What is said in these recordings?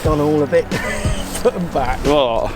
Gone all a bit. Put them back. What?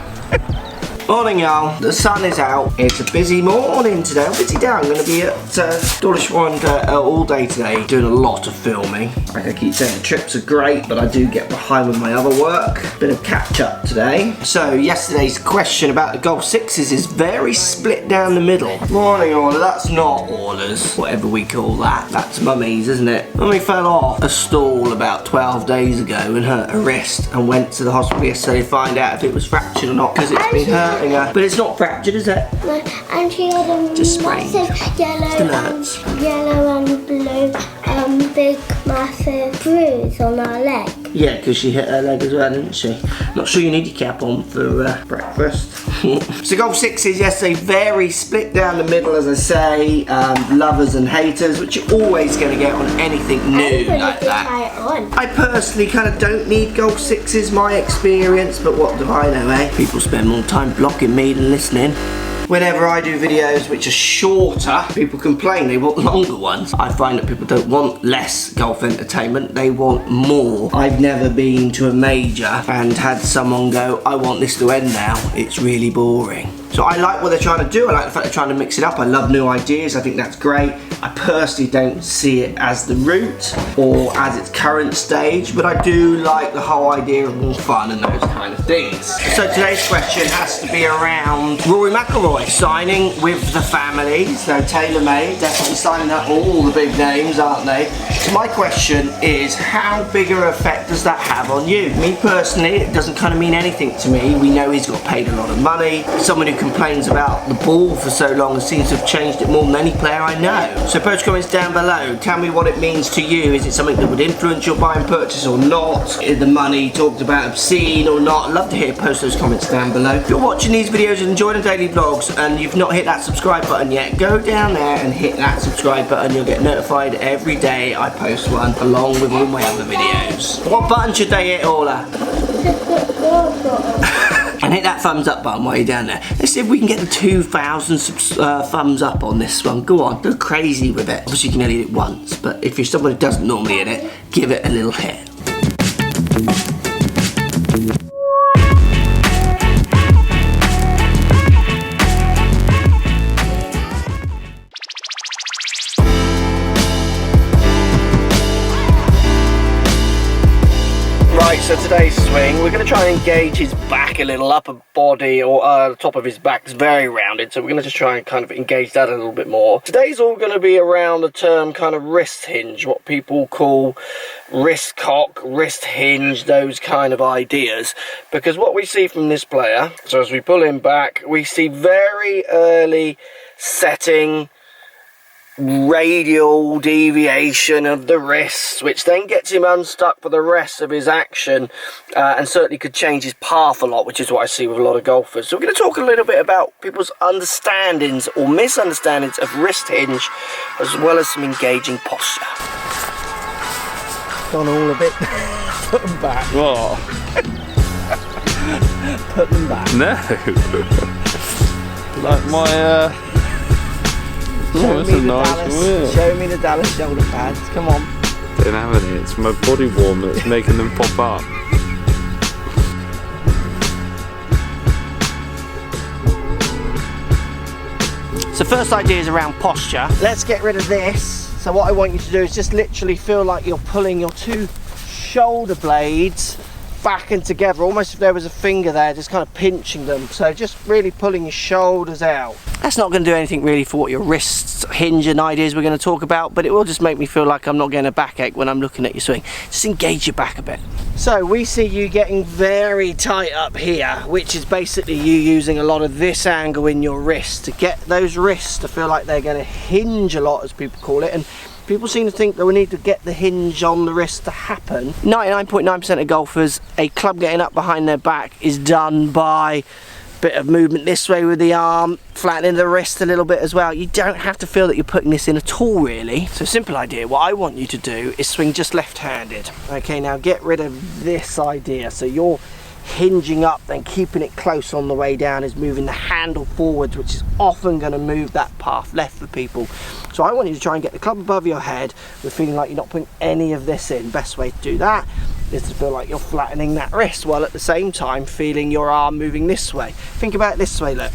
Morning, y'all. The sun is out. It's a busy morning today. A busy day. I'm going to be at Dawlish Winder all day today, doing a lot of filming. Like I keep saying, the trips are great, but I do get behind with my other work. Bit of catch up today. So yesterday's question about the Golf 6s is very split down the middle. Morning, Orla. That's not Orla's, whatever we call that. That's Mummy's, isn't it? Mummy fell off a stall about 12 days ago and hurt her wrist and went to the hospital yesterday to find out if it was fractured or not, because it's been hurting her. But it's not fractured, is it? No, and she had a massive yellow and blue big massive bruise on her leg. Yeah, because she hit her leg as well, didn't she? Not sure you need your cap on for breakfast. So Golf 6s yesterday, very split down the middle, as I say. Lovers and haters, which you're always going to get on anything new like that. I personally kind of don't need Golf 6s, my experience, but what do I know, eh? People spend more time blocking me than listening. Whenever I do videos which are shorter, people complain they want longer ones. I find that people don't want less golf entertainment, they want more. I've never been to a major and had someone go, I want this to end now, it's really boring. So I like what they're trying to do. I like the fact they're trying to mix it up. I love new ideas. I think that's great. I personally don't see it as the route or as its current stage, but I do like the whole idea of more fun and those kind of things. So today's question has to be around Rory McIlroy signing with the family. So TaylorMade, definitely signing up all the big names, aren't they? So my question is, how big an effect does that have on you? Me personally, it doesn't kind of mean anything to me. We know he's got paid a lot of money. Someone who complains about the ball for so long and seems to have changed it more than any player I know. So post comments down below, tell me what it means to you. Is it something that would influence your buying purchase or not? Is the money talked about obscene or not? I'd love to hear, post those comments down below. If you're watching these videos and enjoying the daily vlogs and you've not hit that subscribe button yet, go down there and hit that subscribe button. You'll get notified every day I post one, along with all my other videos. What button should they hit, Orla? And hit that thumbs up button while you're down there. Let's see if we can get the 2,000 thumbs up on this one. Go on, go crazy with it. Obviously you can only hit it once, but if you're someone who doesn't normally hit it, give it a little hit. So today's swing, we're going to try and engage his back a little, upper body or the top of his back is very rounded, so we're going to just try and kind of engage that a little bit more. Today's all going to be around the term kind of wrist hinge, what people call wrist cock, wrist hinge, those kind of ideas. Because what we see from this player, so as we pull him back, we see very early setting, radial deviation of the wrist, which then gets him unstuck for the rest of his action and certainly could change his path a lot, which is what I see with a lot of golfers. So we're going to talk a little bit about people's understandings or misunderstandings of wrist hinge, as well as some engaging posture. Gone all a bit. Put them back. What? Put them back. No. Like my Show me the Dallas shoulder pads, come on. Don't have any, it's my body warmer that's making them pop up. So first idea is around posture. Let's get rid of this. So what I want you to do is just literally feel like you're pulling your two shoulder blades back and together, almost if there was a finger there, just kind of pinching them. So just really pulling your shoulders out. That's not going to do anything really for what your wrists hinge and ideas we're going to talk about, but it will just make me feel like I'm not getting a backache when I'm looking at your swing. Just engage your back a bit. So we see you getting very tight up here, which is basically you using a lot of this angle in your wrist to get those wrists to feel like they're going to hinge a lot, as people call it. And people seem to think that we need to get the hinge on the wrist to happen. 99.9% of golfers, a club getting up behind their back is done by a bit of movement this way with the arm, flattening the wrist a little bit as well. You don't have to feel that you're putting this in at all, really. So simple idea, what I want you to do is swing just left-handed. Okay, now get rid of this idea. So you're hinging up, then keeping it close on the way down is moving the handle forwards, which is often going to move that path left for people. So I want you to try and get the club above your head with feeling like you're not putting any of this in. Best way to do that is to feel like you're flattening that wrist while at the same time feeling your arm moving this way. Think about it this way, look.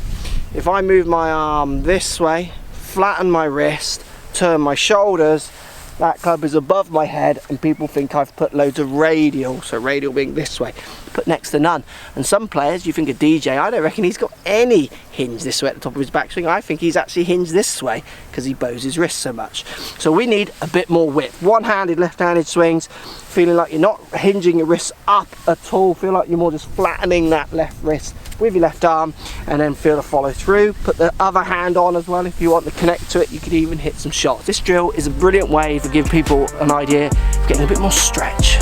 If I move my arm this way, flatten my wrist, turn my shoulders, that club is above my head and people think I've put loads of radial, so radial being this way, put next to none. And some players, you think a DJ, I don't reckon he's got any hinge this way at the top of his backswing. I think he's actually hinged this way because he bows his wrist so much. So we need a bit more width. One-handed, left-handed swings, feeling like you're not hinging your wrists up at all, feel like you're more just flattening that left wrist with your left arm, and then feel the follow through. Put the other hand on as well if you want to connect to it. You could even hit some shots. This drill is a brilliant way to give people an idea of getting a bit more stretch.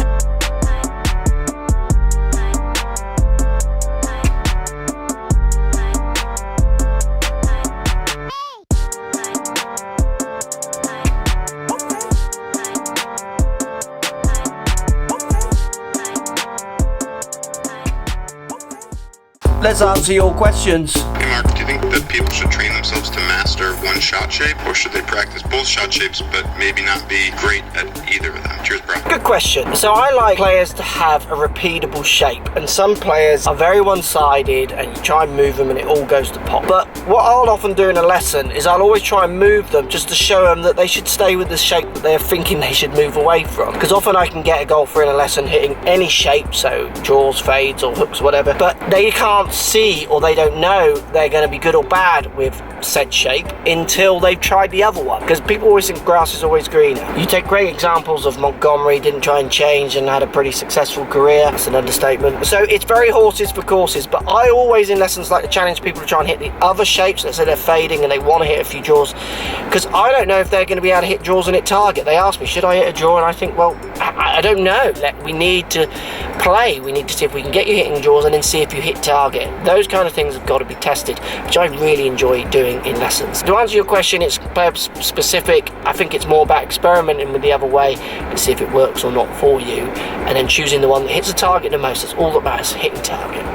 Let's answer your questions. Hey Mark, do you think that people should train themselves to master one shot shape, or should they practice both shot shapes but maybe not be great at either of them? Cheers, bro. Good question. So I like players to have a repeatable shape, and some players are very one-sided and you try and move them and it all goes to pop. But what I'll often do in a lesson is I'll always try and move them just to show them that they should stay with the shape that they're thinking they should move away from. Because often I can get a golfer in a lesson hitting any shape, so draws, fades or hooks, whatever, but they can't see or they don't know they're going to be good or bad with said shape until they've tried the other one, because people always think grass is always greener. You take great examples of Montgomery, didn't try and change and had a pretty successful career. That's an understatement. So it's very horses for courses, but I always in lessons like to challenge people to try and hit the other shapes. Let's say they're fading and they want to hit a few draws, because I don't know if they're going to be able to hit draws and hit target. They ask me, should I hit a draw? And I think, well, I don't know. We need to play. We need to see if we can get you hitting draws and then see if you hit target. Those kind of things have got to be tested, which I really enjoy doing in lessons. To answer your question, it's perhaps specific. I think it's more about experimenting with the other way and see if it works or not for you, and then choosing the one that hits the target the most. That's all that matters, hitting target.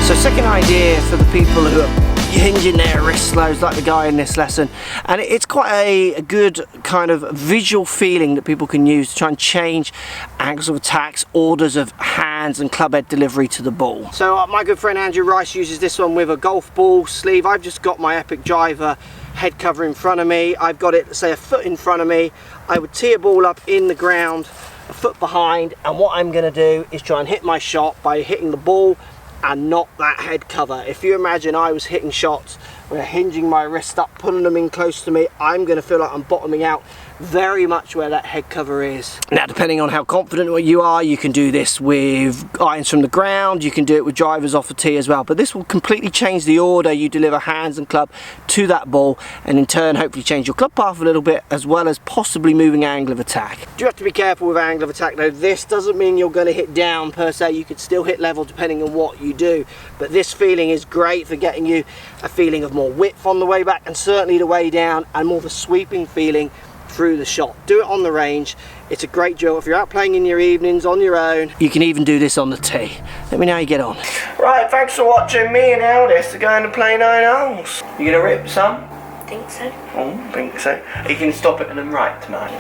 So second idea for the people who are hinging their wrist lows like the guy in this lesson, and it's quite a good kind of visual feeling that people can use to try and change angles of attacks, orders of hands and club head delivery to the ball. So my good friend Andrew Rice uses this one with a golf ball sleeve. I've just got my Epic driver head cover in front of me. I've got it, say, a foot in front of me. I would tee a ball up in the ground a foot behind, and what I'm going to do is try and hit my shot by hitting the ball and not that head cover. If you imagine I was hitting shots where hinging my wrist up, pulling them in close to me, I'm going to feel like I'm bottoming out very much where that head cover is. Now, depending on how confident you are, you can do this with irons from the ground, you can do it with drivers off the tee as well, but this will completely change the order you deliver hands and club to that ball, and in turn hopefully change your club path a little bit, as well as possibly moving angle of attack. You have to be careful with angle of attack though. This doesn't mean you're going to hit down per se. You could still hit level depending on what you do, but this feeling is great for getting you a feeling of more width on the way back and certainly the way down, and more of a sweeping feeling through the shot. Do it on the range. It's a great drill if you're out playing in your evenings on your own. You can even do this on the tee. Let me know how you get on. Right, thanks for watching. Me and Aldis are going to play 9 holes. You gonna rip some? Think so. Oh, think so. You can stop it and then right tonight.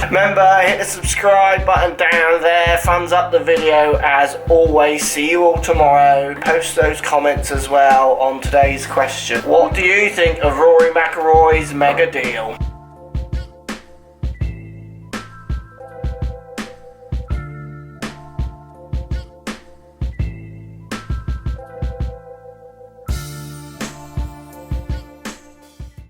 Remember, hit the subscribe button down there. Thumbs up the video as always. See you all tomorrow. Post those comments as well on today's question. What do you think of Rory McIlroy's mega deal?